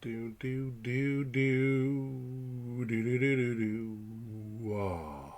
Do do do do do do do do do. Wow.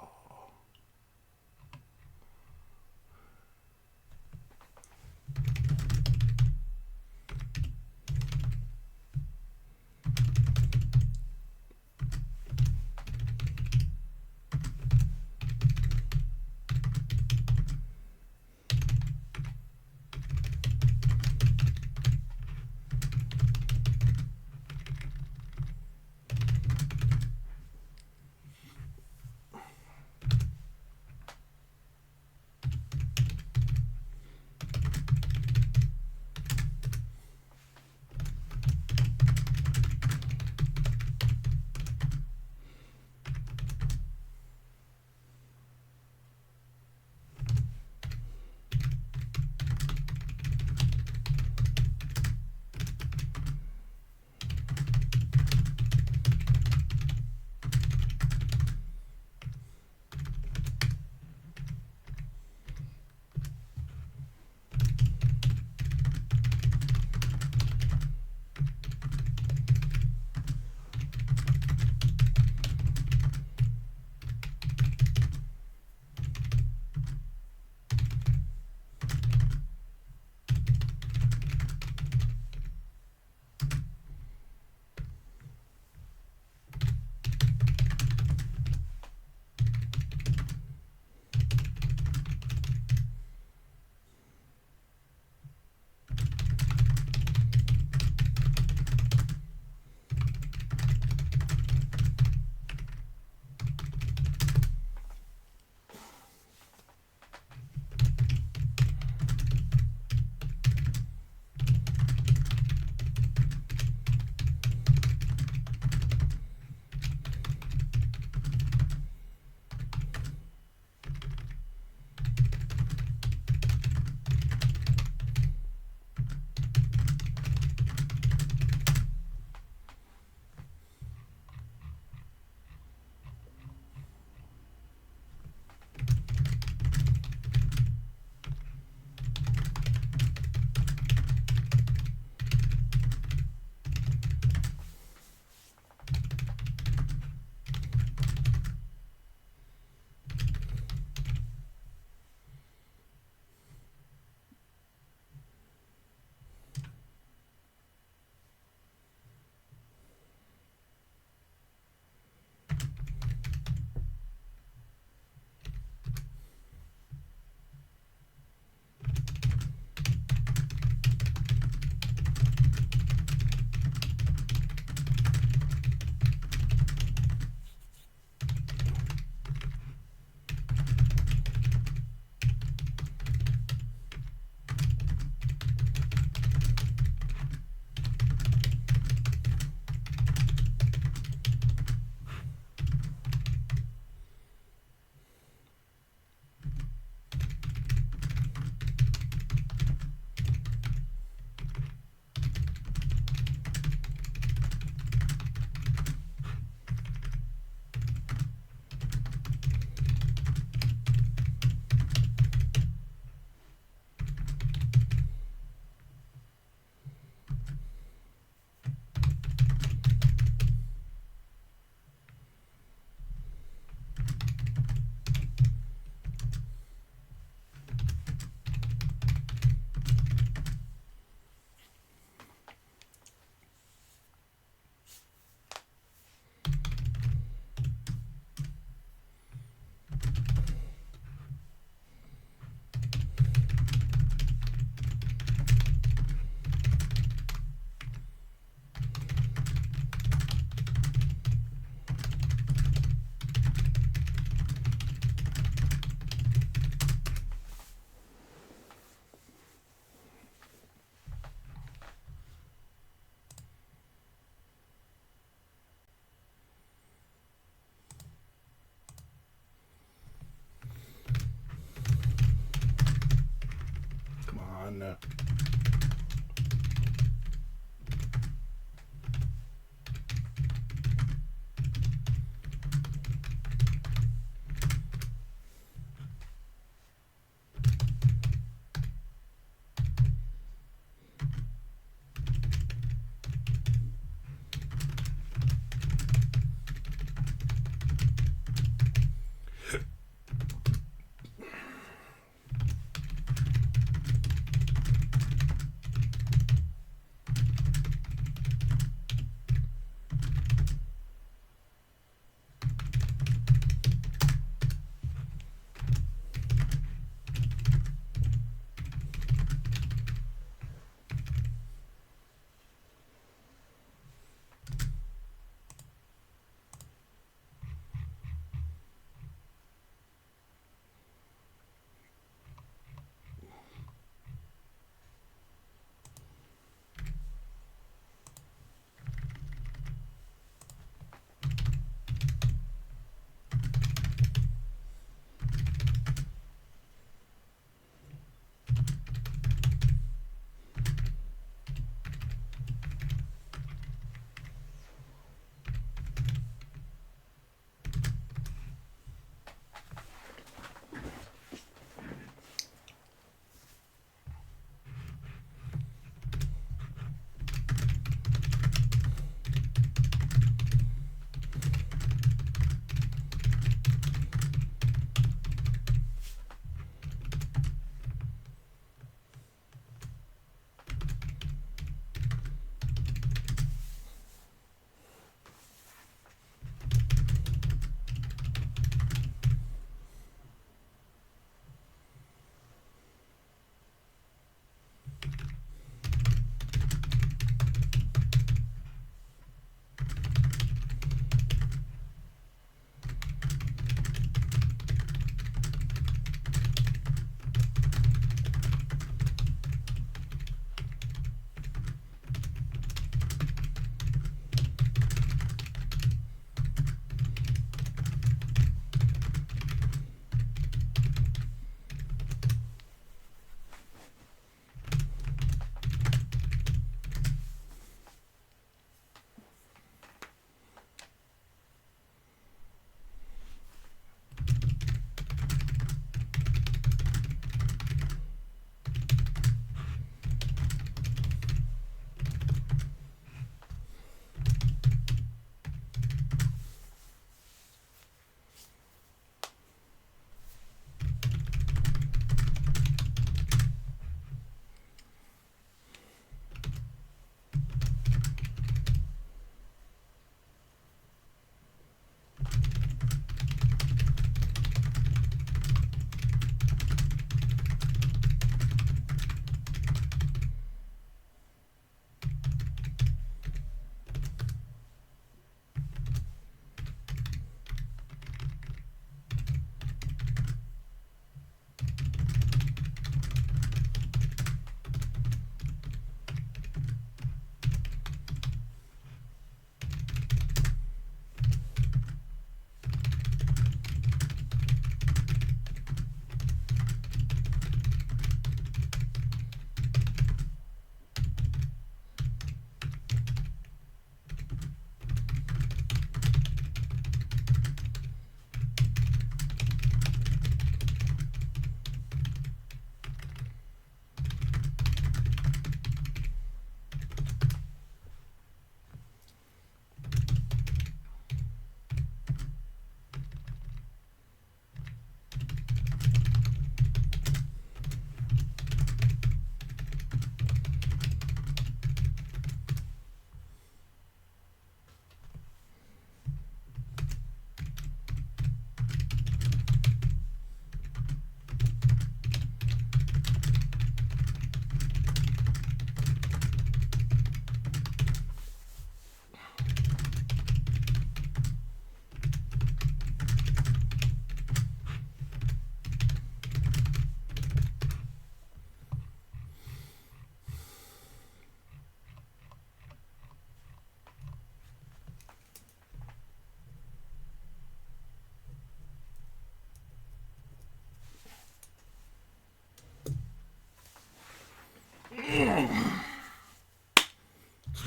Come on.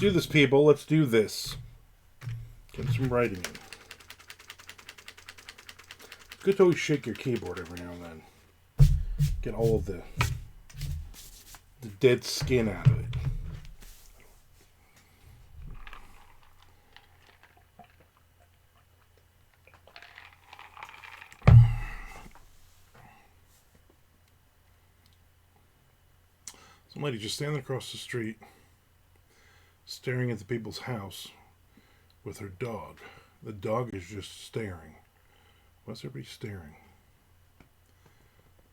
do this, people. Let's do this. Get some writing in. It's good to always shake your keyboard every now and then. Get all of the dead skin out of it. Some lady just standing across the street, staring at the people's house with her dog. The dog is just staring. Why's everybody staring?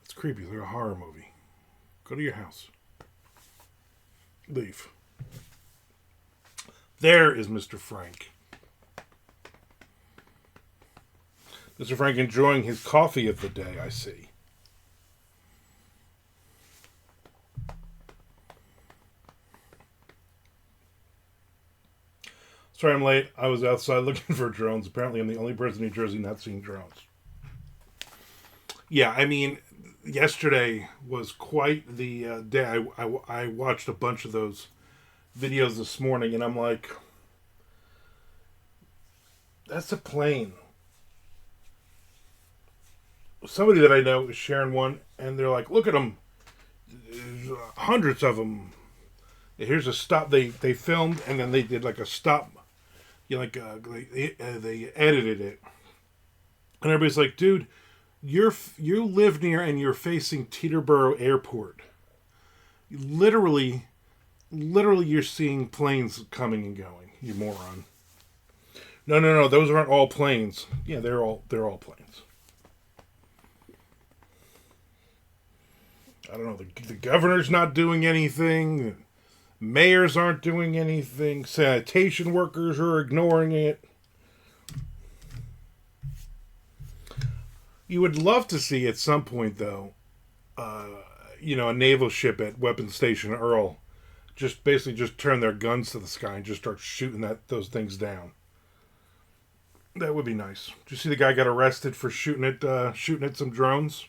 It's creepy. It's like a horror movie. Go to your house. Leave. There is Mr. Frank. Mr. Frank enjoying his coffee of the day, I see. Sorry I'm late. I was outside looking for drones. Apparently I'm the only person in New Jersey not seeing drones. Yeah, I mean, yesterday was quite the day. I watched a bunch of those videos this morning, and I'm like, that's a plane. Somebody that I know is sharing one, and they're like, look at them. There's hundreds of them. Here's a stop. They filmed, and then they did like a stop. They edited it, and everybody's like, dude, you live near and you're facing Teterboro Airport. Literally, you're seeing planes coming and going. You moron. No. Those aren't all planes. Yeah, they're all planes. I don't know. The governor's not doing anything. Mayors aren't doing anything. Sanitation workers are ignoring it. You would love to see at some point, though, a naval ship at Weapons Station Earl just turn their guns to the sky and just start shooting those things down. That would be nice. Did you see the guy got arrested for shooting at some drones?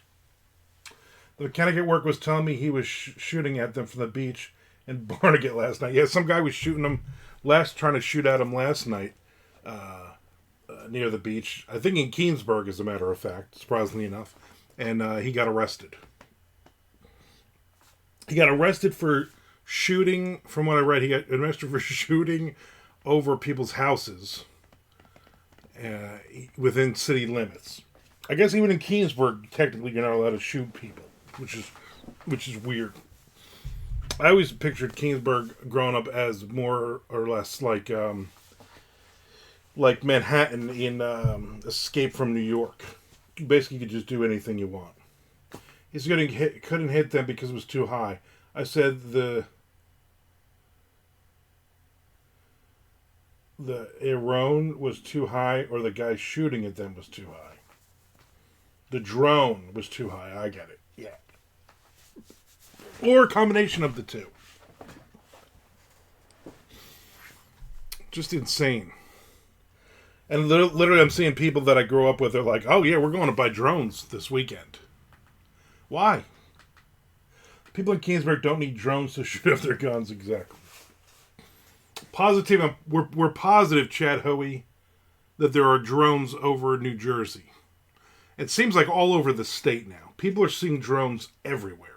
The mechanic work was telling me he was shooting at them from the beach in Barnegat last night. Yeah, some guy was trying to shoot at him last night near the beach. I think in Keensburg, as a matter of fact, surprisingly enough. And he got arrested. He got arrested for shooting, from what I read, he got arrested for shooting over people's houses within city limits. I guess even in Keensburg, technically, you're not allowed to shoot people, which is weird. I always pictured Keensburg growing up as more or less like Manhattan in Escape from New York. Basically, you could just do anything you want. He's couldn't hit them because it was too high. I said the drone was too high, or the guy shooting at them was too high. The drone was too high. I get it. Yeah. Or a combination of the two. Just insane. And literally I'm seeing people that I grew up with, they're like, oh yeah, we're going to buy drones this weekend. Why? People in Keensburg don't need drones to shoot off their guns, exactly. We're positive, Chad Hoey, that there are drones over New Jersey. It seems like all over the state now. People are seeing drones everywhere.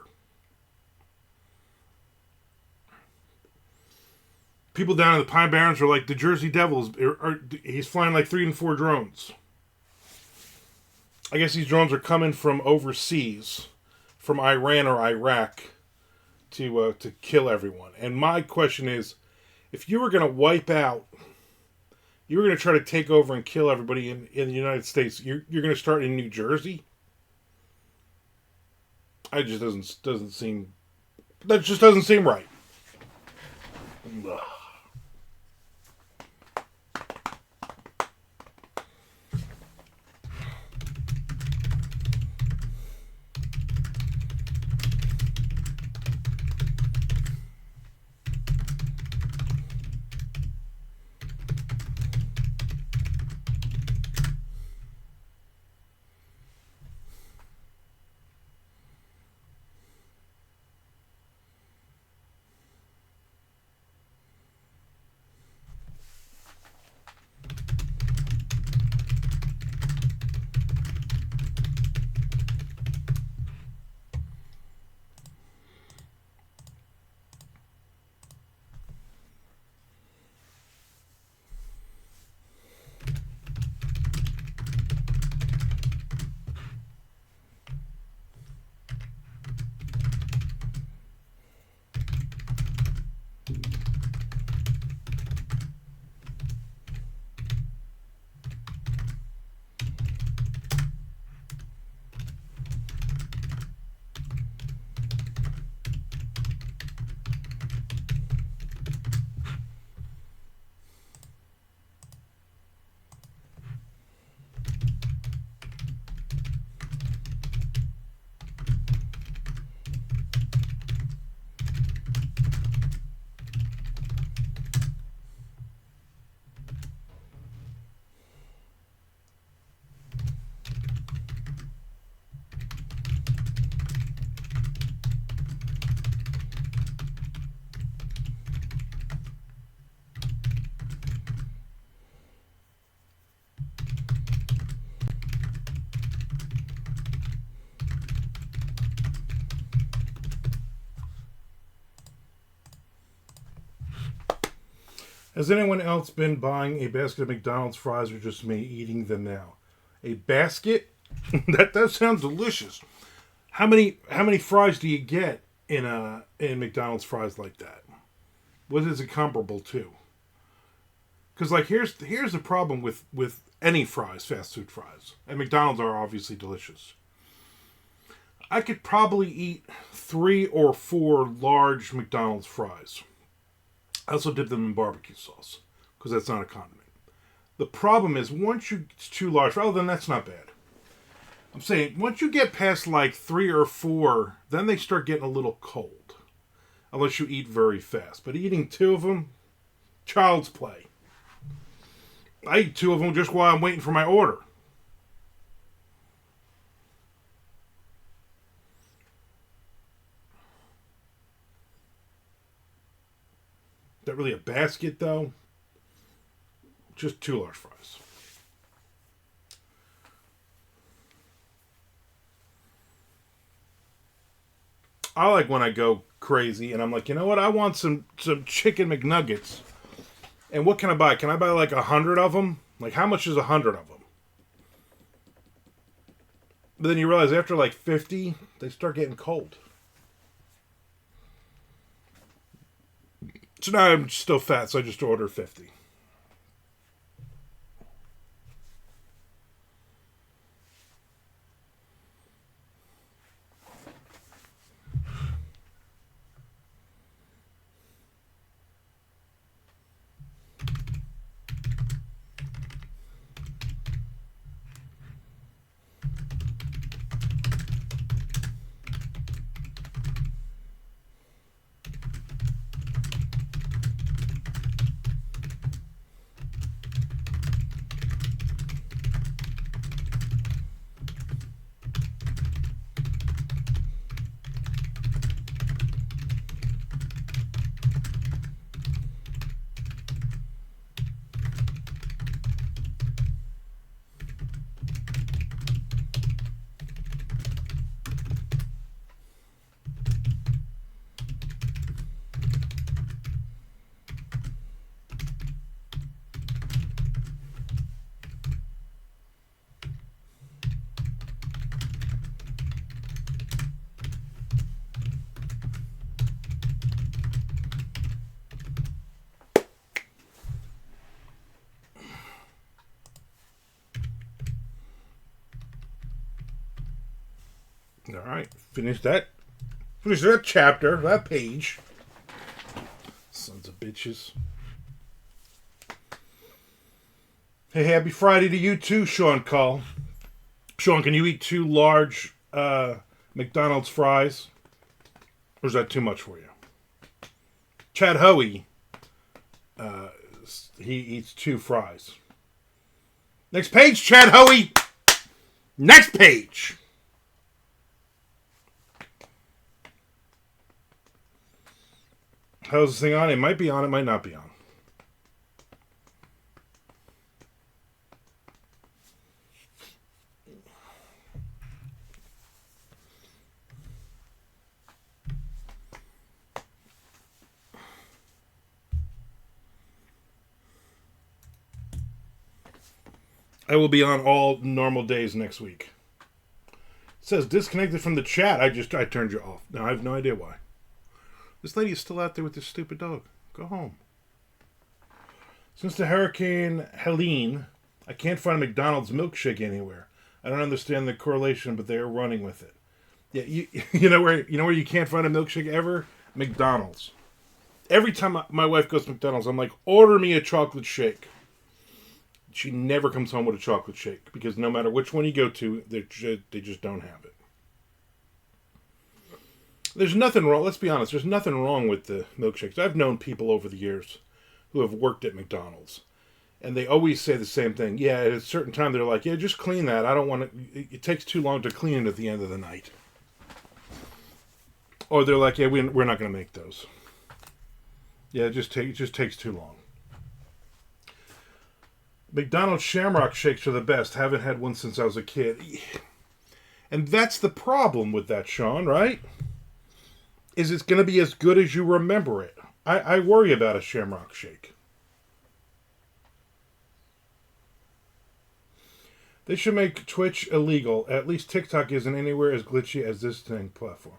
People down in the Pine Barrens are like, the Jersey Devils, he's flying like 3 and 4 drones. I guess these drones are coming from overseas, from Iran or Iraq, to kill everyone. And my question is, if you were going to wipe out, you were going to try to take over and kill everybody in the United States, you're going to start in New Jersey? That just doesn't seem right. Ugh. Has anyone else been buying a basket of McDonald's fries or just me eating them now? A basket? That sounds delicious. How many fries do you get in McDonald's fries like that? What is it comparable to? Because like here's the problem with any fries, fast food fries, and McDonald's are obviously delicious. I could probably eat 3 or 4 large McDonald's fries. I also dip them in barbecue sauce because that's not a condiment. The problem is once it's too large, well then that's not bad. I'm saying once you get past like 3 or 4, then they start getting a little cold. Unless you eat very fast. But eating 2 of them, child's play. I eat 2 of them just while I'm waiting for my order. Is that really a basket though? Just 2 large fries. I like when I go crazy and I'm like, you know what? I want some chicken McNuggets. And what can I buy? Can I buy like 100 of them? Like how much is 100 of them? But then you realize after like 50, they start getting cold. So now I'm still fat, so I just order 50. All right, finish that. Finish that chapter, that page. Sons of bitches. Hey, happy Friday to you too, Sean Call. Sean, can you eat 2 large McDonald's fries? Or is that too much for you? Chad Hoey, he eats 2 fries. Next page, Chad Hoey. Next page. How's this thing on? It might be on, it might not be on. I will be on all normal days next week. It says disconnected from the chat. I turned you off. Now I have no idea why. This lady is still out there with this stupid dog. Go home. Since the Hurricane Helene, I can't find a McDonald's milkshake anywhere. I don't understand the correlation, but they are running with it. Yeah, you know where you can't find a milkshake ever? McDonald's. Every time my wife goes to McDonald's, I'm like, order me a chocolate shake. She never comes home with a chocolate shake because no matter which one you go to, they just don't have it. There's nothing wrong. Let's be honest. There's nothing wrong with the milkshakes. I've known people over the years who have worked at McDonald's, and they always say the same thing. Yeah, at a certain time they're like, "Yeah, just clean that. I don't want it. It takes too long to clean it at the end of the night." Or they're like, "Yeah, we're not going to make those." Yeah, it just takes too long. McDonald's Shamrock shakes are the best. Haven't had one since I was a kid. And that's the problem with that, Sean, right? Is it's going to be as good as you remember it. I worry about a Shamrock shake. They should make Twitch illegal. At least TikTok isn't anywhere as glitchy as this thing platform.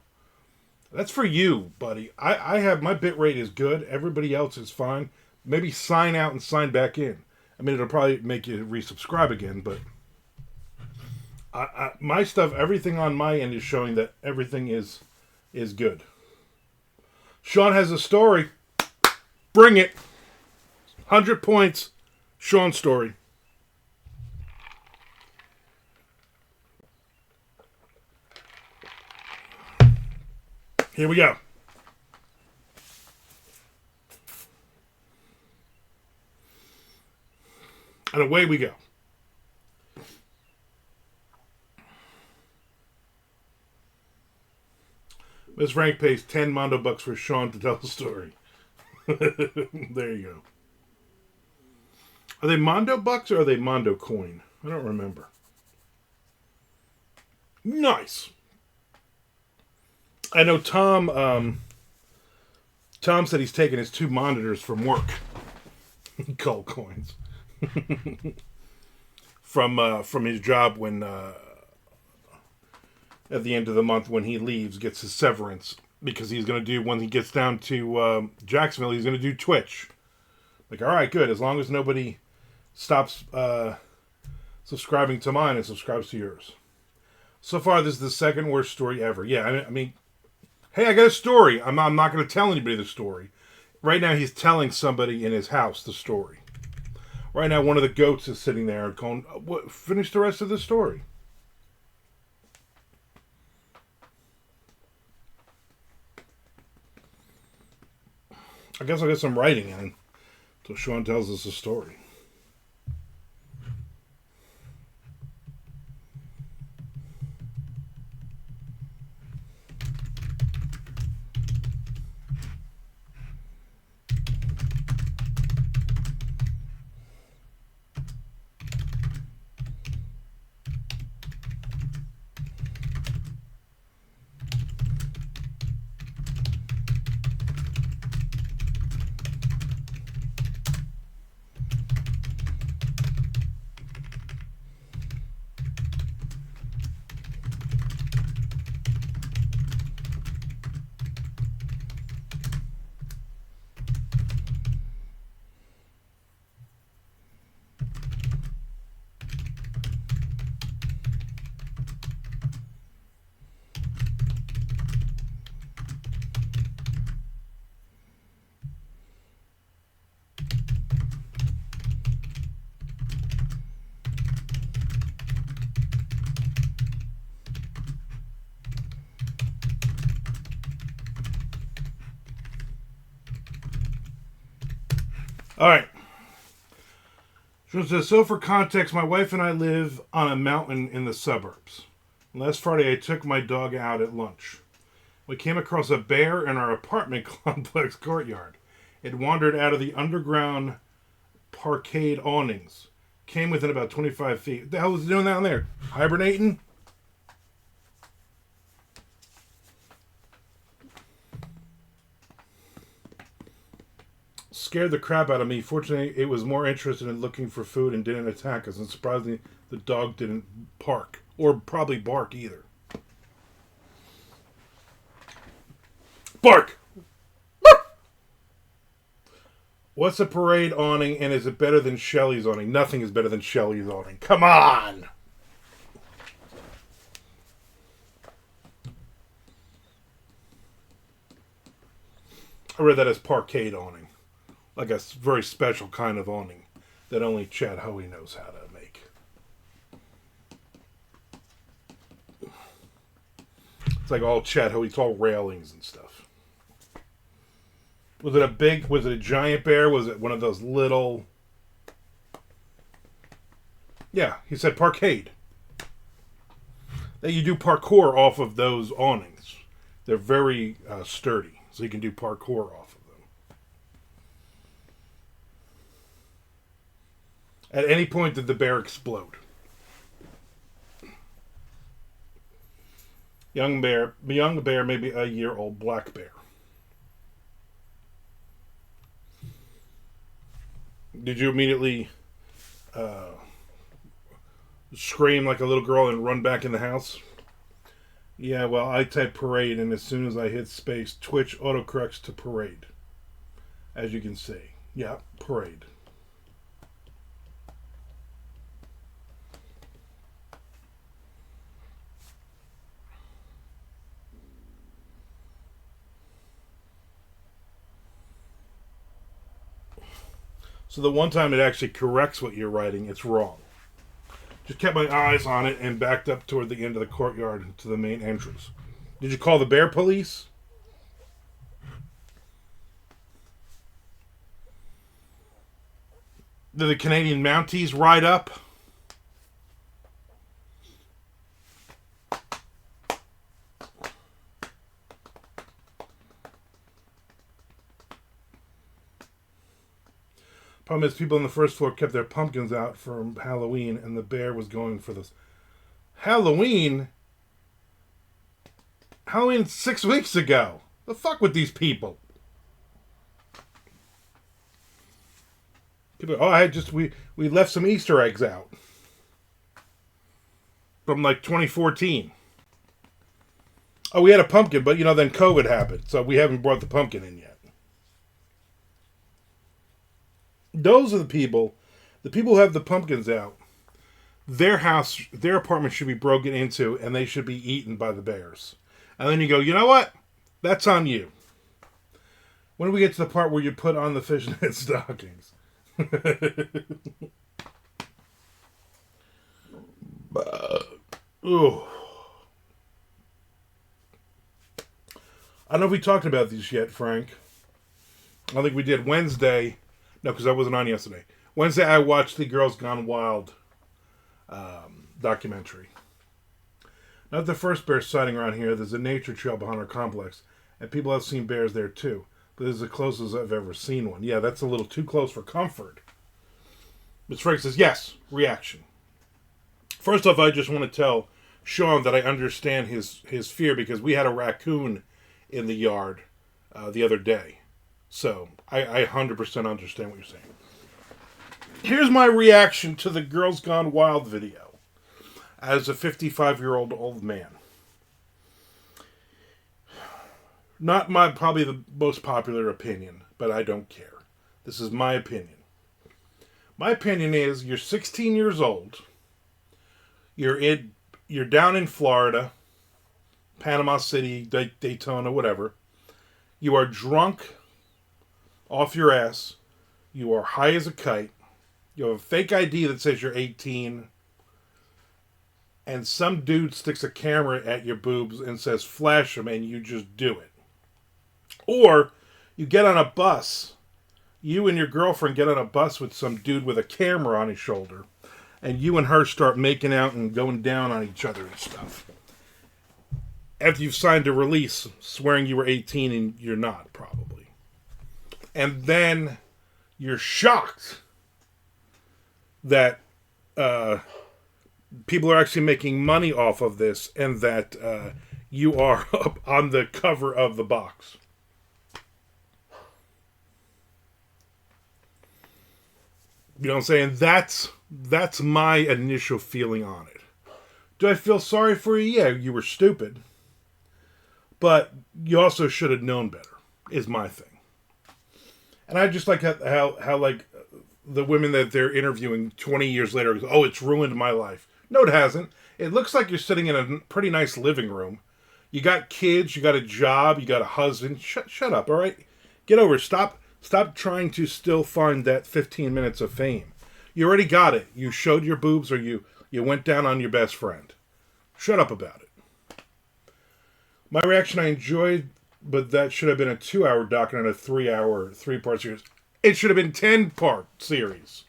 That's for you, buddy. I have my bit rate is good. Everybody else is fine. Maybe sign out and sign back in. I mean, it'll probably make you resubscribe again, but my stuff, everything on my end is showing that everything is good. Sean has a story. Bring it. 100 points. Sean's story. Here we go. And away we go. Miss Frank pays 10 Mondo bucks for Sean to tell the story. There you go. Are they Mondo bucks or are they Mondo coin? I don't remember. Nice. I know Tom said he's taking his 2 monitors from work. Called coins. From his job when at the end of the month when he leaves, gets his severance, because he's going to do, when he gets down to Jacksonville, he's going to do Twitch. Like, all right, good, as long as nobody stops subscribing to mine and subscribes to yours. So far, this is the second worst story ever. Yeah, I mean, hey, I got a story. I'm not going to tell anybody the story. Right now, he's telling somebody in his house the story. Right now, one of the goats is sitting there going, finish the rest of the story. I guess I'll get some writing in until Sean tells us the story. All right. She says, so for context, my wife and I live on a mountain in the suburbs. Last Friday, I took my dog out at lunch. We came across a bear in our apartment complex courtyard. It wandered out of the underground parkade awnings. Came within about 25 feet. What the hell was it doing down there? Hibernating? Scared the crap out of me. Fortunately, it was more interested in looking for food and didn't attack us. And surprisingly, the dog didn't bark. Or probably bark either. Bark! What's a parade awning, and is it better than Shelley's awning? Nothing is better than Shelley's awning. Come on! I read that as parkade awning. Like a very special kind of awning that only Chad Hoey knows how to make. It's like all Chad Hoey, it's all railings and stuff. Was it a giant bear? Was it one of those little... Yeah, he said parkade. That you do parkour off of those awnings. They're very sturdy, so you can do parkour off of them. At any point did the bear explode? Young bear, maybe a year-old black bear. Did you immediately scream like a little girl and run back in the house. Yeah, well, I type parade, and as soon as I hit space, Twitch autocorrects to parade. As you can see. Yeah, parade. So the one time it actually corrects what you're writing, it's wrong. Just kept my eyes on it and backed up toward the end of the courtyard to the main entrance. Did you call the bear police? Did the Canadian Mounties ride up? Problem is, people on the first floor kept their pumpkins out for Halloween, and the bear was going for this. Halloween? Halloween 6 weeks ago. The fuck with these people? People, we left some Easter eggs out from like 2014. Oh, we had a pumpkin, but then COVID happened, so we haven't brought the pumpkin in yet. Those are the people who have the pumpkins out. Their house, their apartment should be broken into, and they should be eaten by the bears. And then you go, you know what? That's on you. When do we get to the part where you put on the fishnet stockings? Ooh. I don't know if we talked about these yet, Frank. I don't think we did. Wednesday. No, because I wasn't on yesterday. Wednesday, I watched the Girls Gone Wild documentary. Not the first bear sighting around here. There's a nature trail behind our complex, and people have seen bears there too. But this is the closest I've ever seen one. Yeah, that's a little too close for comfort. But Frank says, yes, reaction. First off, I just want to tell Sean that I understand his fear because we had a raccoon in the yard the other day. So, I 100% understand what you're saying. Here's my reaction to the Girls Gone Wild video as a 55-year-old old man. Not probably the most popular opinion, but I don't care. This is my opinion. My opinion is you're 16 years old. You're down in Florida, Panama City, Daytona, whatever. You are drunk off your ass. You are high as a kite. You have a fake ID that says you're 18. And some dude sticks a camera at your boobs and says flash them, and you just do it. Or you get on a bus. You and your girlfriend get on a bus with some dude with a camera on his shoulder. And you and her start making out and going down on each other and stuff. After you've signed a release swearing you were 18 and you're not, probably. And then you're shocked that people are actually making money off of this and that you are up on the cover of the box. You know what I'm saying? That's my initial feeling on it. Do I feel sorry for you? Yeah, you were stupid. But you also should have known better, is my thing. And I just like how like the women that they're interviewing 20 years later goes, oh, it's ruined my life. No, it hasn't. It looks like you're sitting in a pretty nice living room. You got kids, you got a job, you got a husband. Shut up, all right? Get over it. Stop trying to still find that 15 minutes of fame. You already got it. You showed your boobs or you went down on your best friend. Shut up about it. My reaction I enjoyed, but that should have been a 2-hour doc and a 3-hour, 3-part series. It should have been 10-part series.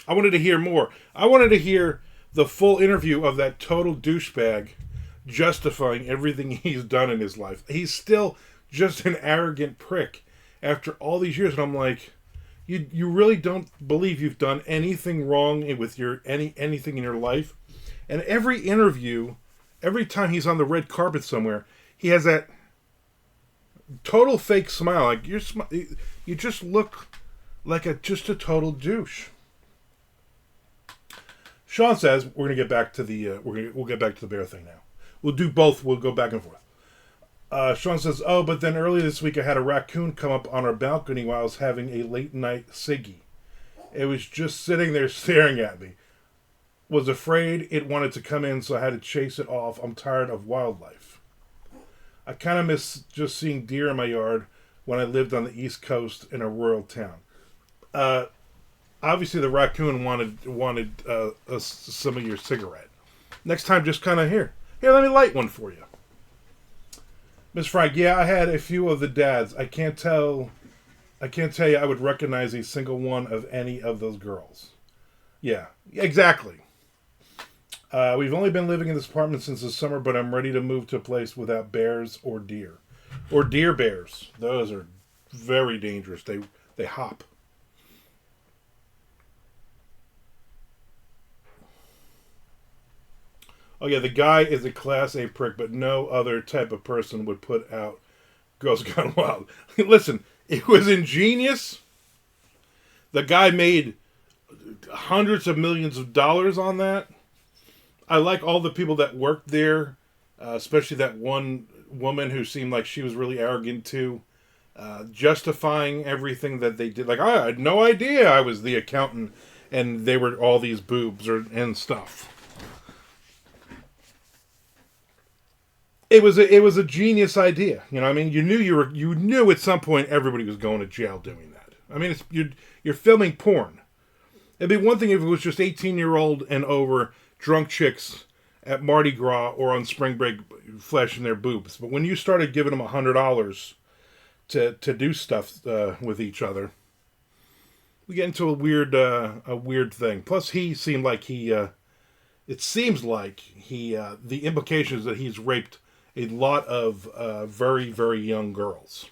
I wanted to hear more. I wanted to hear the full interview of that total douchebag justifying everything he's done in his life. He's still just an arrogant prick after all these years. And I'm like, you really don't believe you've done anything wrong with your anything in your life? And every interview, every time he's on the red carpet somewhere, he has that total fake smile. Like you just look like just a total douche. Sean says we're gonna get back to the we'll get back to the bear thing now. We'll do both. We'll go back and forth. Sean says, "Oh, but then earlier this week I had a raccoon come up on our balcony while I was having a late night ciggy. It was just sitting there staring at me. Was afraid it wanted to come in, so I had to chase it off. I'm tired of wildlife. I kind of miss just seeing deer in my yard when I lived on the East Coast in a rural town." Obviously, the raccoon wanted some of your cigarette. Next time, just kind of here. Let me light one for you. Miss Frank, yeah, I had a few of the dads. I can't tell you I would recognize a single one of any of those girls. Yeah, exactly. We've only been living in this apartment since the summer, but I'm ready to move to a place without bears or deer. Or deer bears. Those are very dangerous. They hop. Oh yeah, the guy is a class A prick, but no other type of person would put out Girls Gone Wild. Listen, it was ingenious. The guy made hundreds of millions of dollars on that. I like all the people that worked there, especially that one woman who seemed like she was really arrogant too, justifying everything that they did. Like, I had no idea I was the accountant and they were all these boobs and stuff. It was a genius idea. You know what I mean? You knew at some point everybody was going to jail doing that. I mean, you're filming porn. It'd be one thing if it was just 18-year-old and over drunk chicks at Mardi Gras or on spring break flashing their boobs. But when you started giving them $100 to do stuff with each other, we get into a weird thing. Plus, he seemed like it seems like the implication is that he's raped a lot of very, very young girls.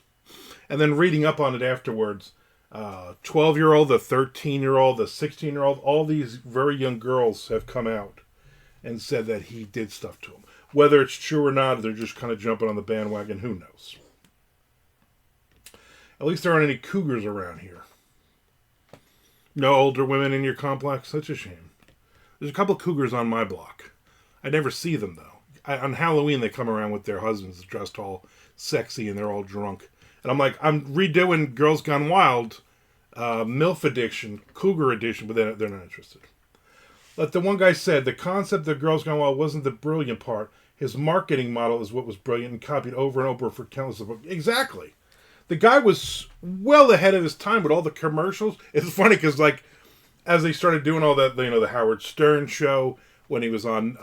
And then reading up on it afterwards, 12-year-old, the 13-year-old, the 16-year-old, all these very young girls have come out and said that he did stuff to them. Whether it's true or not, they're just kind of jumping on the bandwagon, who knows. At least there aren't any cougars around here. No older women in your complex? Such a shame. There's a couple cougars on my block. I never see them, though. On Halloween, they come around with their husbands dressed all sexy and they're all drunk. And I'm like, I'm redoing Girls Gone Wild, MILF edition, Cougar edition, but they're not interested. Like the one guy said, the concept of Girls Gone Wild wasn't the brilliant part. His marketing model is what was brilliant and copied over and over for countless of books. Exactly. The guy was well ahead of his time with all the commercials. It's funny because, like, as they started doing all that, the Howard Stern show, when he was on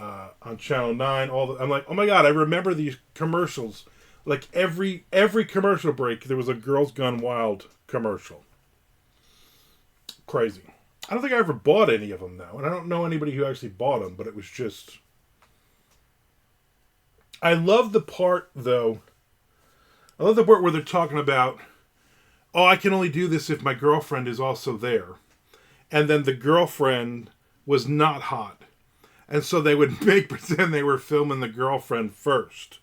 Channel 9, I'm like, oh my God, I remember these commercials. Like every commercial break, there was a Girls Gone Wild commercial. Crazy. I don't think I ever bought any of them, though. And I don't know anybody who actually bought them, but it was just... I love the part, though. I love the part where they're talking about, oh, I can only do this if my girlfriend is also there. And then the girlfriend was not hot. And so they would pretend they were filming the girlfriend first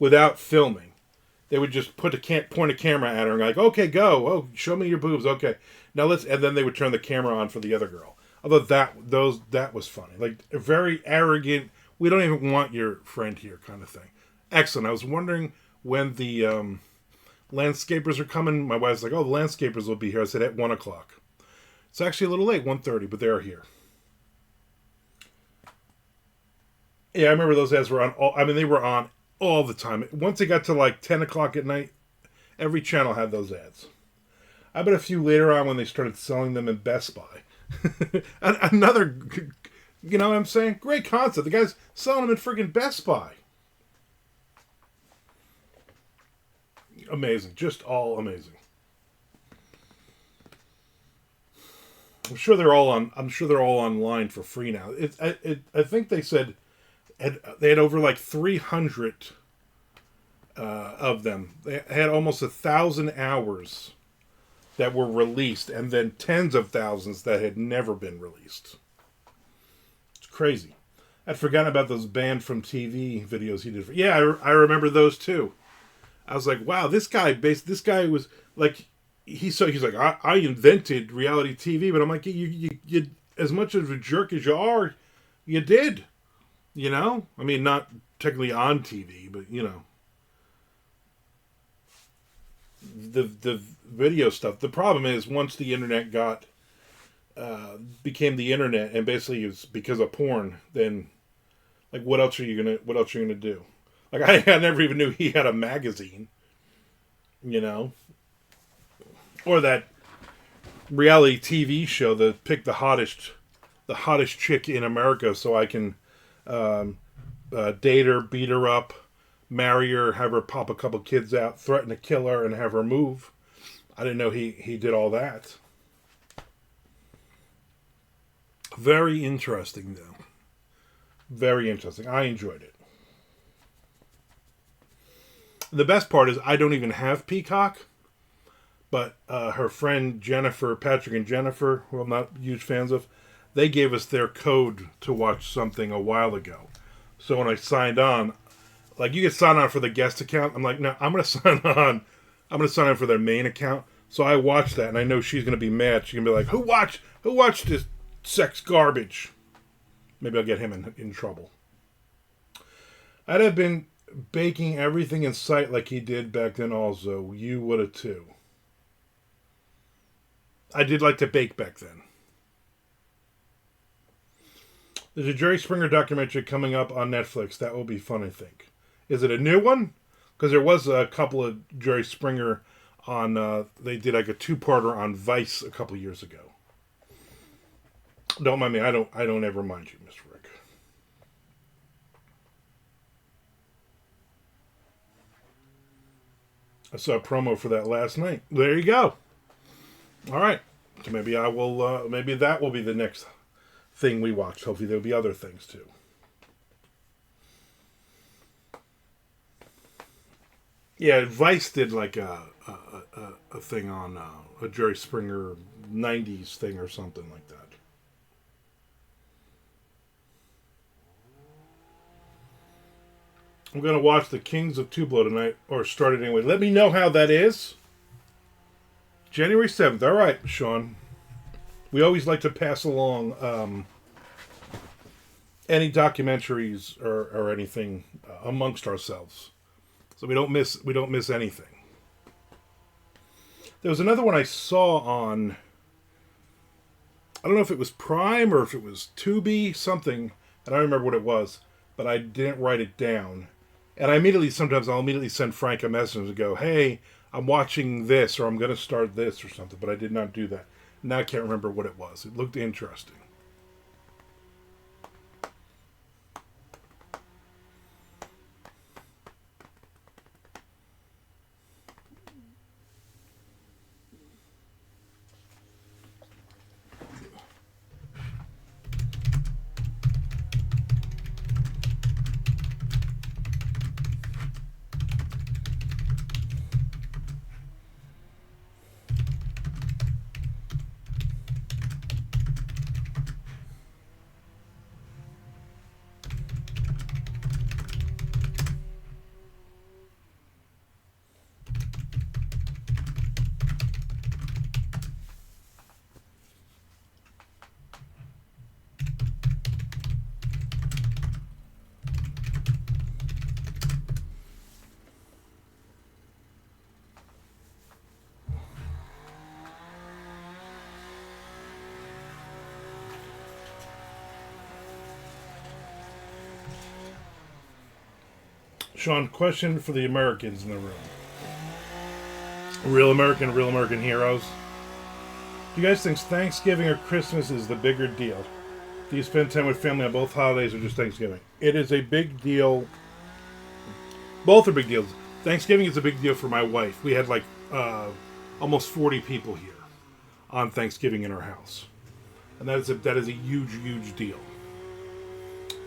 without filming. They would just point a camera at her and like, okay, go. Oh, show me your boobs. Okay. Now and then they would turn the camera on for the other girl. Although that was funny. Like a very arrogant, we don't even want your friend here kind of thing. Excellent. I was wondering when the landscapers are coming. My wife's like, oh, the landscapers will be here. I said at 1 o'clock. It's actually a little late, 1:30, but they're here. Yeah, I remember those ads were on. They were on all the time. Once it got to like 10 o'clock at night, every channel had those ads. I bet a few later on when they started selling them in Best Buy. Another, you know what I'm saying? Great concept. The guy's selling them in freaking Best Buy. Amazing. Just all amazing. I'm sure they're all online for free now. I think they said they had over like 300 of them. They had almost 1,000 hours that were released, and then tens of thousands that had never been released. It's crazy. I'd forgotten about those banned from TV videos he did. I remember those too. I was like, wow, this guy was like, he's like, I invented reality TV, but I'm like, you as much of a jerk as you are, You did, you know. I mean, not technically on TV, but you know, the video stuff. The problem is once the internet got became the internet, and basically it's because of porn. Then, like, what else are you gonna do? Like, I never even knew he had a magazine, you know, or that reality TV show that picked the hottest chick in America, so I can um, date her, beat her up, marry her, have her pop a couple kids out, threaten to kill her, and have her move. I didn't know he did all that. Very interesting, though. Very interesting. I enjoyed it. The best part is I don't even have Peacock, but her friend Jennifer, Patrick and Jennifer, who I'm not huge fans of, they gave us their code to watch something a while ago. So when I signed on, like you can sign on for the guest account. I'm like, no, I'm gonna sign on. I'm gonna sign on for their main account. So I watched that, and I know she's gonna be mad. She's gonna be like, who watched this sex garbage? Maybe I'll get him in trouble. I'd have been baking everything in sight like he did back then. Also, you would have too. I did like to bake back then. There's a Jerry Springer documentary coming up on Netflix. That will be fun, I think. Is it a new one? Because there was a couple of Jerry Springer on. They did like a two-parter on Vice a couple years ago. Don't mind me. I don't ever mind you, Mr. Rick. I saw a promo for that last night. There you go. All right. So maybe I will. Maybe that will be the next thing we watch. Hopefully there'll be other things too. Yeah, Vice did like a thing on a Jerry Springer '90s thing or something like that. I'm gonna watch The Kings of Tublo tonight, or start it anyway. Let me know how that is. January 7th. All right, Sean. We always like to pass along any documentaries or anything amongst ourselves, so we don't miss anything. There was another one I saw on. I don't know if it was Prime or if it was Tubi something. I don't remember what it was, but I didn't write it down. And I'll immediately send Frank a message and go, "Hey, I'm watching this, or I'm going to start this, or something." But I did not do that. Now I can't remember what it was. It looked interesting. Sean, question for the Americans in the room. Real American heroes. Do you guys think Thanksgiving or Christmas is the bigger deal? Do you spend time with family on both holidays or just Thanksgiving? It is a big deal. Both are big deals. Thanksgiving is a big deal for my wife. We had like almost 40 people here on Thanksgiving in our house. And that is a huge deal.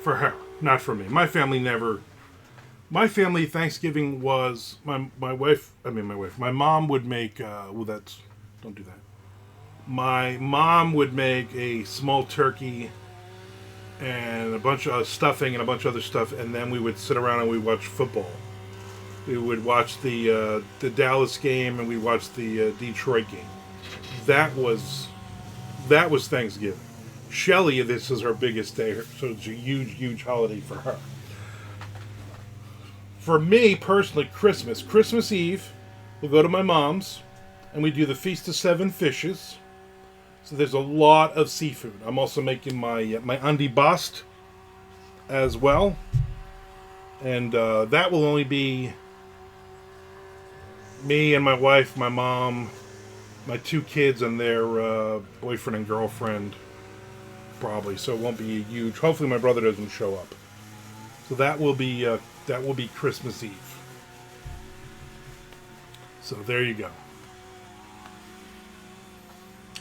For her, not for me. My family Thanksgiving was my wife. My mom would make. Don't do that. My mom would make a small turkey and a bunch of stuffing and a bunch of other stuff, and then we would sit around and we watch football. We would watch the Dallas game and we watched the Detroit game. That was Thanksgiving. Shelly, this is her biggest day, so it's a huge, huge holiday for her. For me personally, Christmas Eve, we'll go to my mom's, and we do the Feast of Seven Fishes. So there's a lot of seafood. I'm also making my andi bast as well, and that will only be me and my wife, my mom, my two kids, and their boyfriend and girlfriend, probably. So it won't be huge. Hopefully, my brother doesn't show up. So that will be Christmas Eve. So there you go.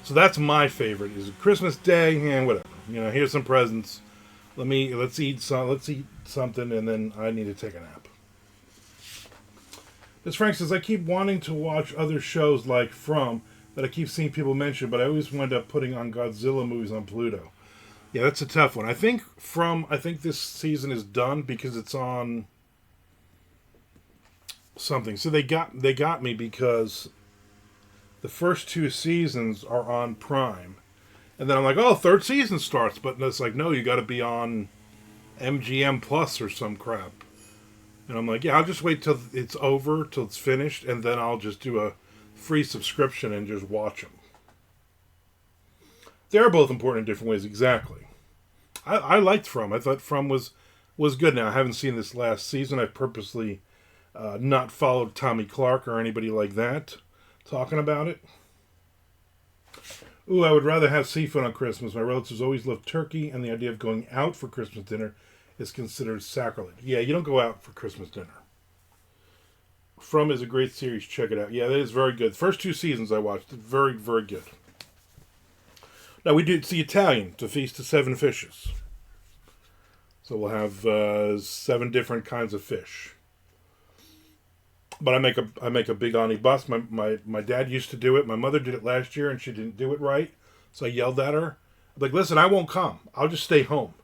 So that's my favorite. Is Christmas Day and whatever. Here's some presents. Let's eat something, and then I need to take a nap. As Frank says, I keep wanting to watch other shows like From that I keep seeing people mention, but I always wind up putting on Godzilla movies on Pluto. Yeah, that's a tough one. I think this season is done because it's on something. So they got me because the first two seasons are on Prime. And then I'm like, oh, third season starts. But it's like, no, you got to be on MGM Plus or some crap. And I'm like, yeah, I'll just wait till it's over, till it's finished, and then I'll just do a free subscription and just watch them. They're both important in different ways, exactly. I liked From. I thought From was good. Now, I haven't seen this last season. I purposely not followed Tommy Clark or anybody like that talking about it. Ooh, I would rather have seafood on Christmas. My relatives always love turkey, and the idea of going out for Christmas dinner is considered sacrilege. Yeah, you don't go out for Christmas dinner. From is a great series. Check it out. Yeah, that is very good. The first two seasons I watched. Very, very good. Now, it's the Italian, the Feast of Seven Fishes. So we'll have 7 different kinds of fish. But I make a big andi bast. My dad used to do it. My mother did it last year, and she didn't do it right. So I yelled at her. I'm like, listen, I won't come. I'll just stay home.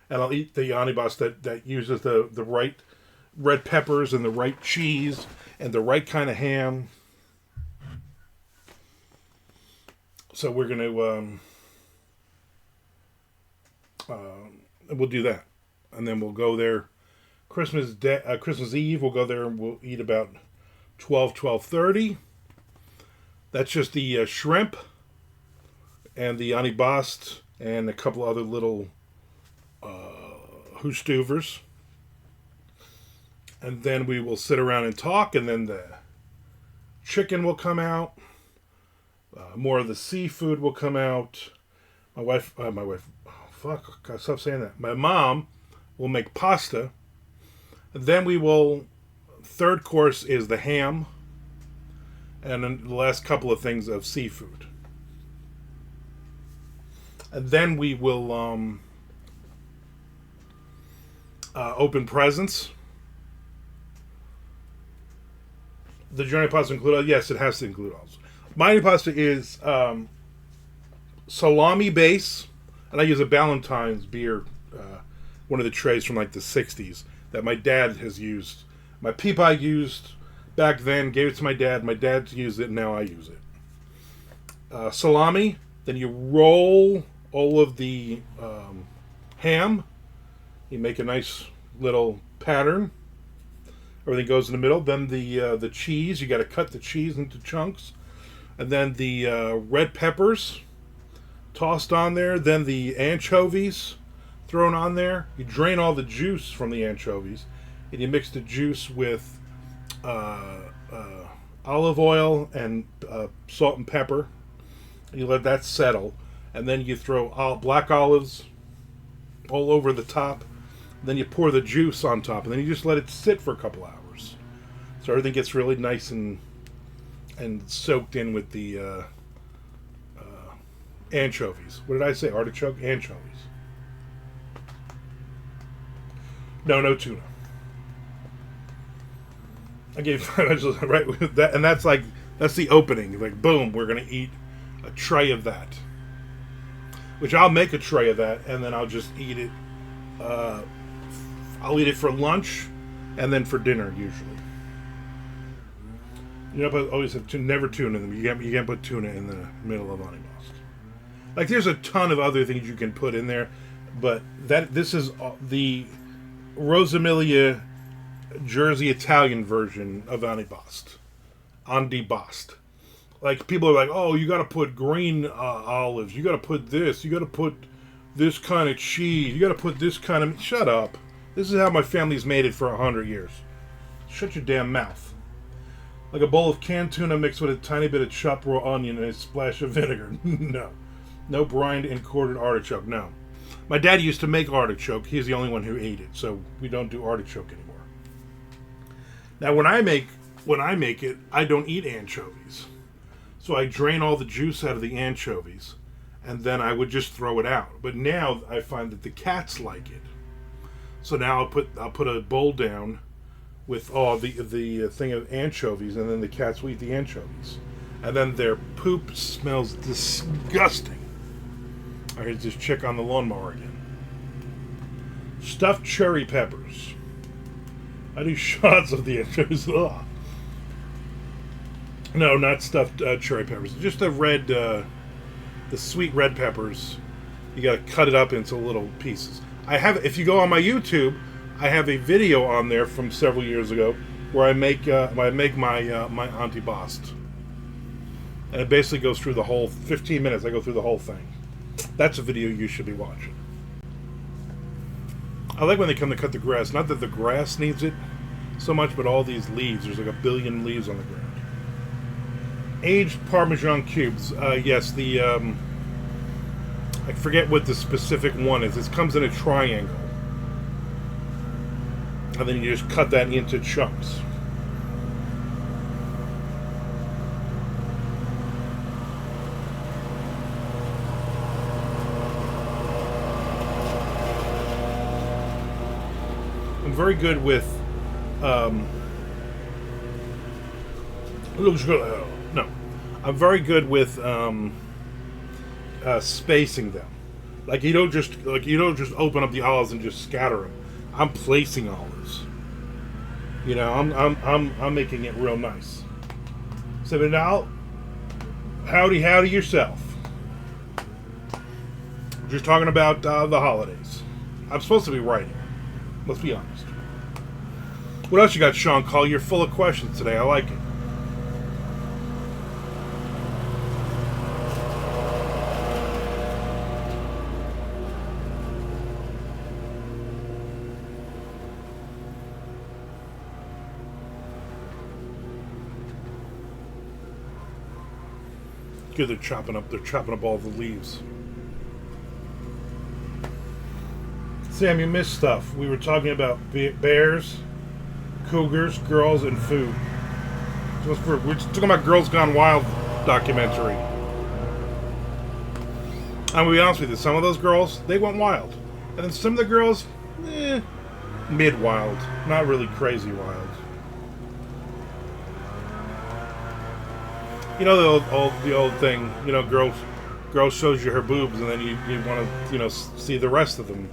And I'll eat the andi bast that uses the right red peppers and the right cheese and the right kind of ham. So we're going to... we'll do that. And then we'll go there Christmas Eve. We'll go there and we'll eat about 12:30. That's just the shrimp and the andi bast and a couple other little hoostuvers. And then we will sit around and talk, and then the chicken will come out. More of the seafood will come out. My wife, stop saying that. My mom will make pasta. And then third course is the ham. And then the last couple of things of seafood. And then we will open presents. The journey pasta include? Yes, it has to include also. My pasta is salami base, and I use a Ballantine's beer, one of the trays from like the 60s that my dad has used. My peep I used back then, gave it to my dad. My dad used it, and now I use it. Salami, then you roll all of the ham. You make a nice little pattern. Everything goes in the middle. Then the cheese, you got to cut the cheese into chunks. And then the red peppers tossed on there. Then the anchovies thrown on there. You drain all the juice from the anchovies. And you mix the juice with olive oil and salt and pepper. And you let that settle. And then you throw black olives all over the top. Then you pour the juice on top, and then you just let it sit for a couple hours, so everything gets really nice and soaked in with the anchovies. What did I say? Artichoke? Anchovies. No tuna. I gave right with that, and that's the opening. Like, boom, we're gonna eat a tray of that, which I'll make a tray of that, and then I'll just eat it. I'll eat it for lunch and then for dinner usually. You know, but always have never tuna in them. You can't put tuna in the middle of andi bast. Like there's a ton of other things you can put in there, but this is the Rosamilia Jersey Italian version of antipasto. Antipasto. Like people are like, oh, you got to put green olives, you got to put this, you got to put this kind of cheese, you got to put this kind of. Shut up. This is how my family's made it for 100 years. Shut your damn mouth. Like a bowl of canned tuna mixed with a tiny bit of chopped raw onion and a splash of vinegar. No brined and quartered artichoke. No. My dad used to make artichoke. He's the only one who ate it, so we don't do artichoke anymore. Now, when I make it, I don't eat anchovies. So I drain all the juice out of the anchovies, and then I would just throw it out. But now I find that the cats like it. So now I'll put a bowl down with the thing of anchovies, and then the cats will eat the anchovies, and then their poop smells disgusting. I heard this chick on the lawnmower again. Stuffed cherry peppers. I do shots of the anchovies. Ugh. No, not stuffed cherry peppers. Just the sweet red peppers. You got to cut it up into little pieces. If you go on my YouTube, I have a video on there from several years ago where I make my antipasto, and it basically goes through the whole 15 minutes. I go through the whole thing. That's a video you should be watching. I like when they come to cut the grass. Not that the grass needs it so much, but all these leaves. There's like a billion leaves on the ground. Aged Parmesan cubes. Yes, I forget what the specific one is. It comes in a triangle. And then you just cut that into chunks. I'm very good with I'm very good with spacing them. Like you don't just open up the olives and just scatter them. I'm placing olives. You know, I'm making it real nice. So now, howdy yourself. Just talking about the holidays. I'm supposed to be writing. Let's be honest. What else you got, Sean Call? You're full of questions today. I like it. Good, they're chopping up all the leaves. Sam, you missed stuff. We were talking about bears, cougars, girls, and food. We're talking about Girls Gone Wild documentary. I'm gonna be honest with you, some of those girls, they went wild. And then some of the girls, mid-wild. Not really crazy wild. You know the old thing, you know, girl shows you her boobs and then you want to, you know, see the rest of them.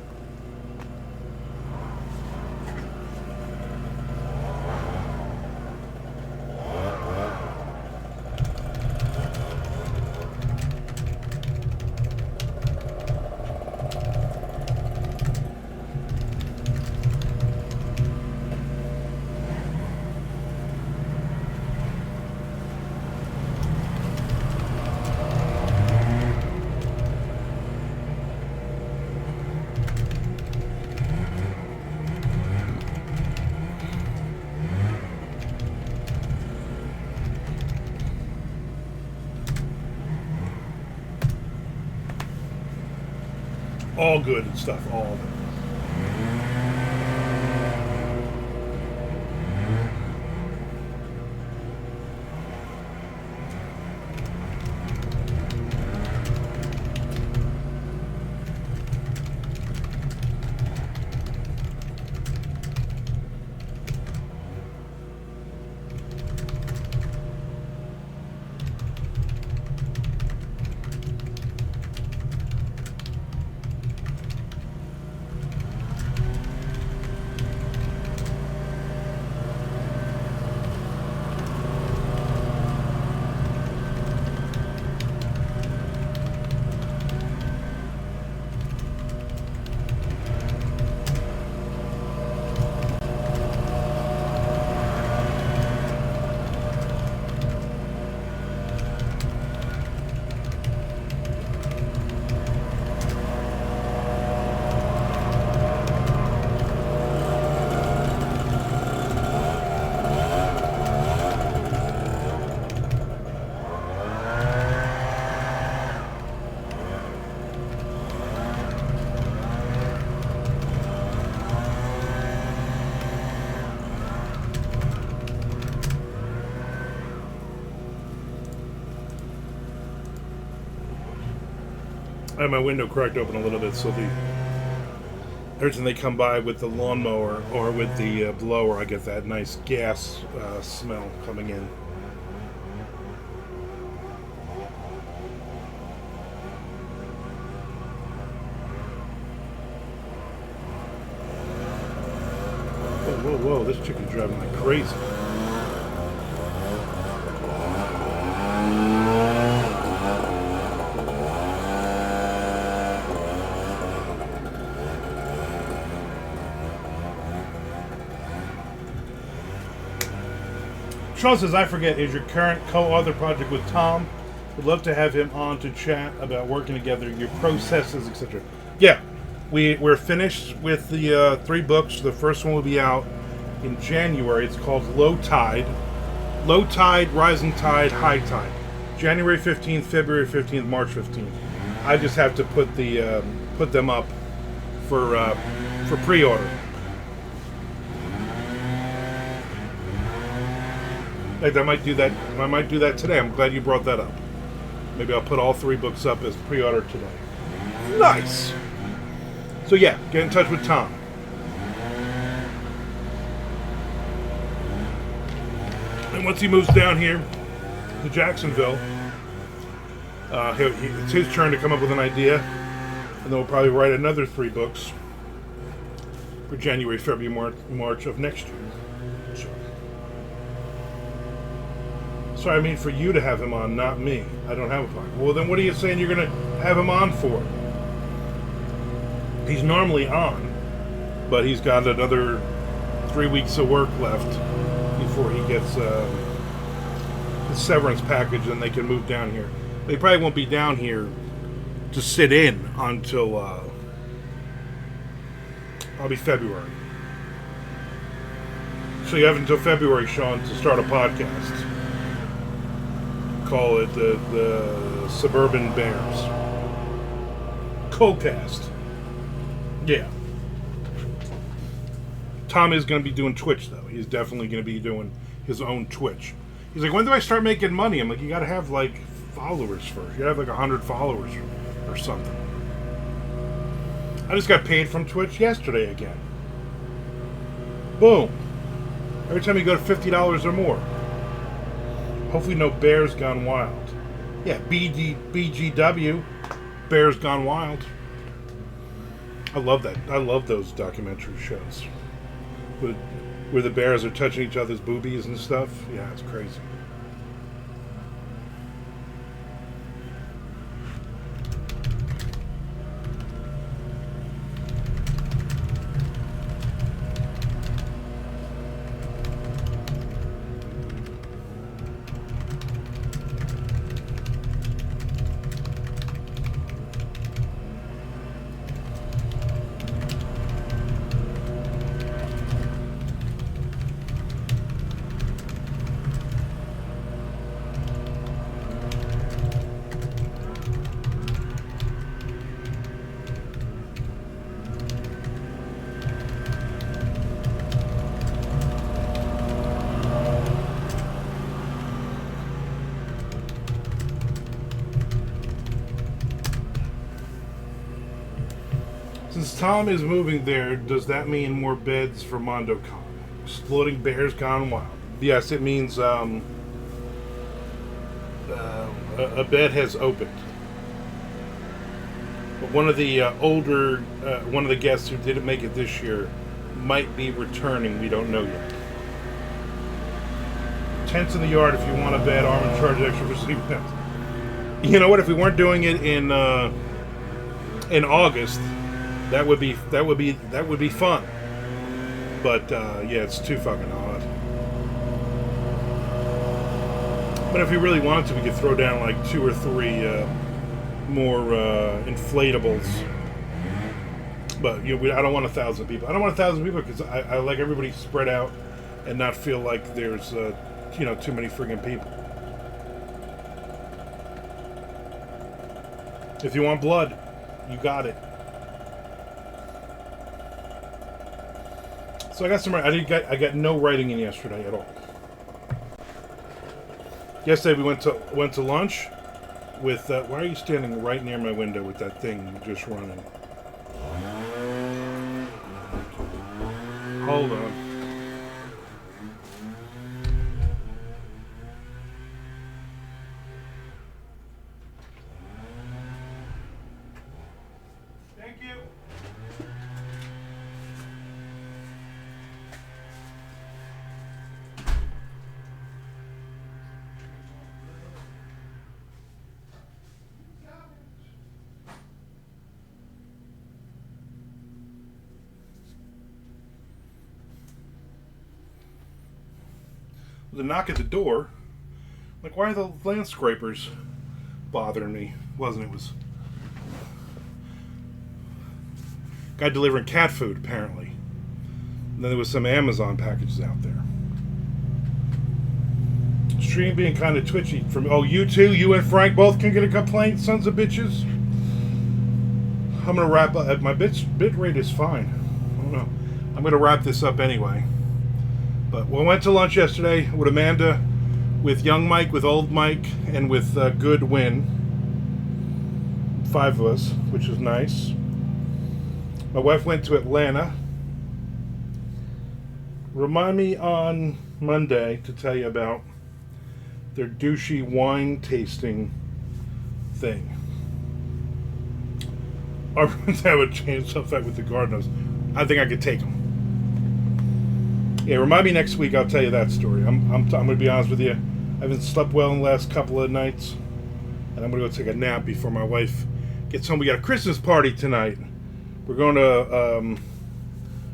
All good and stuff, all of it. I have my window cracked open a little bit, so every time they come by with the lawnmower or with the blower, I get that nice gas smell coming in. Whoa, whoa, this chicken's driving like crazy. Sean says, I forget, is your current co-author project with Tom? Would love to have him on to chat about working together, your processes, etc. Yeah, we're finished with the 3 books. The first one will be out in January. It's called Low Tide, Rising Tide, High Tide. January 15th, February 15th, March 15th. I just have to put them up for pre-order. Like I might do that. I might do that today. I'm glad you brought that up. Maybe I'll put all 3 books up as pre-order today. Nice. So yeah, get in touch with Tom. And once he moves down here to Jacksonville, it's his turn to come up with an idea, and then we'll probably write another 3 books for January, February, March of next year. So I mean, for you to have him on, not me. I don't have a podcast. Well, then what are you saying you're going to have him on for? He's normally on, but he's got another 3 weeks of work left before he gets his severance package, and they can move down here. They probably won't be down here to sit in until probably February. So you have until February, Sean, to start a podcast. Call it the Suburban Bears. Co-cast. Yeah. Tom is going to be doing Twitch, though. He's definitely going to be doing his own Twitch. He's like, when do I start making money? I'm like, you got to have, like, followers first. You got to have, like, 100 followers or something. I just got paid from Twitch yesterday again. Boom. Every time you go to $50 or more. Hopefully no Bears Gone Wild. Yeah, BGW, Bears Gone Wild. I love that. I love those documentary shows. Where the bears are touching each other's boobies and stuff. Yeah, it's crazy. Since Tom is moving there, does that mean more beds for MondoCon? Exploding Bears Gone Wild. Yes, it means a bed has opened. But one of the one of the guests who didn't make it this year might be returning. We don't know yet. Tents in the yard if you want a bed. Armand charge extra for sleep tents. You know what? If we weren't doing it in August, that would be fun. But yeah, it's too fucking hot. But if we really wanted to, we could throw down like 2 or 3 more inflatables. But you know, I don't want 1,000 people. I don't want 1,000 people because I like everybody spread out and not feel like there's too many friggin' people. If you want blood, you got it. So I got some. I got no writing in yesterday at all. Yesterday we went to lunch. With why are you standing right near my window with that thing just running? Hold on. Thank you. The knock at the door. Like, why are the land scrapers bothering me? Wasn't it? Was guy delivering cat food apparently. And then there was some Amazon packages out there. Stream being kind of twitchy from. Oh, you two, you and Frank both can get a complaint, sons of bitches. I'm gonna wrap up. My bit rate is fine. I don't know. I'm gonna wrap this up anyway. But we went to lunch yesterday with Amanda, with young Mike, with old Mike, and with Good Win. 5 of us, which was nice. My wife went to Atlanta. Remind me on Monday to tell you about their douchey wine tasting thing. Armand have a chainsaw fight with the gardeners. I think I could take them. Yeah, remind me next week. I'll tell you that story. I'm going to be honest with you. I haven't slept well in the last couple of nights, and I'm going to go take a nap before my wife gets home. We got a Christmas party tonight. We're going to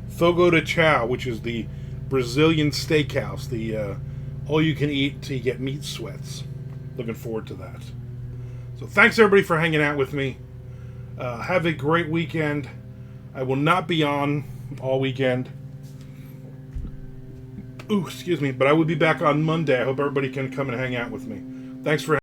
Fogo de Chao, which is the Brazilian steakhouse. The all you can eat till you get meat sweats. Looking forward to that. So thanks everybody for hanging out with me. Have a great weekend. I will not be on all weekend. Ooh, excuse me, but I will be back on Monday. I hope everybody can come and hang out with me. Thanks for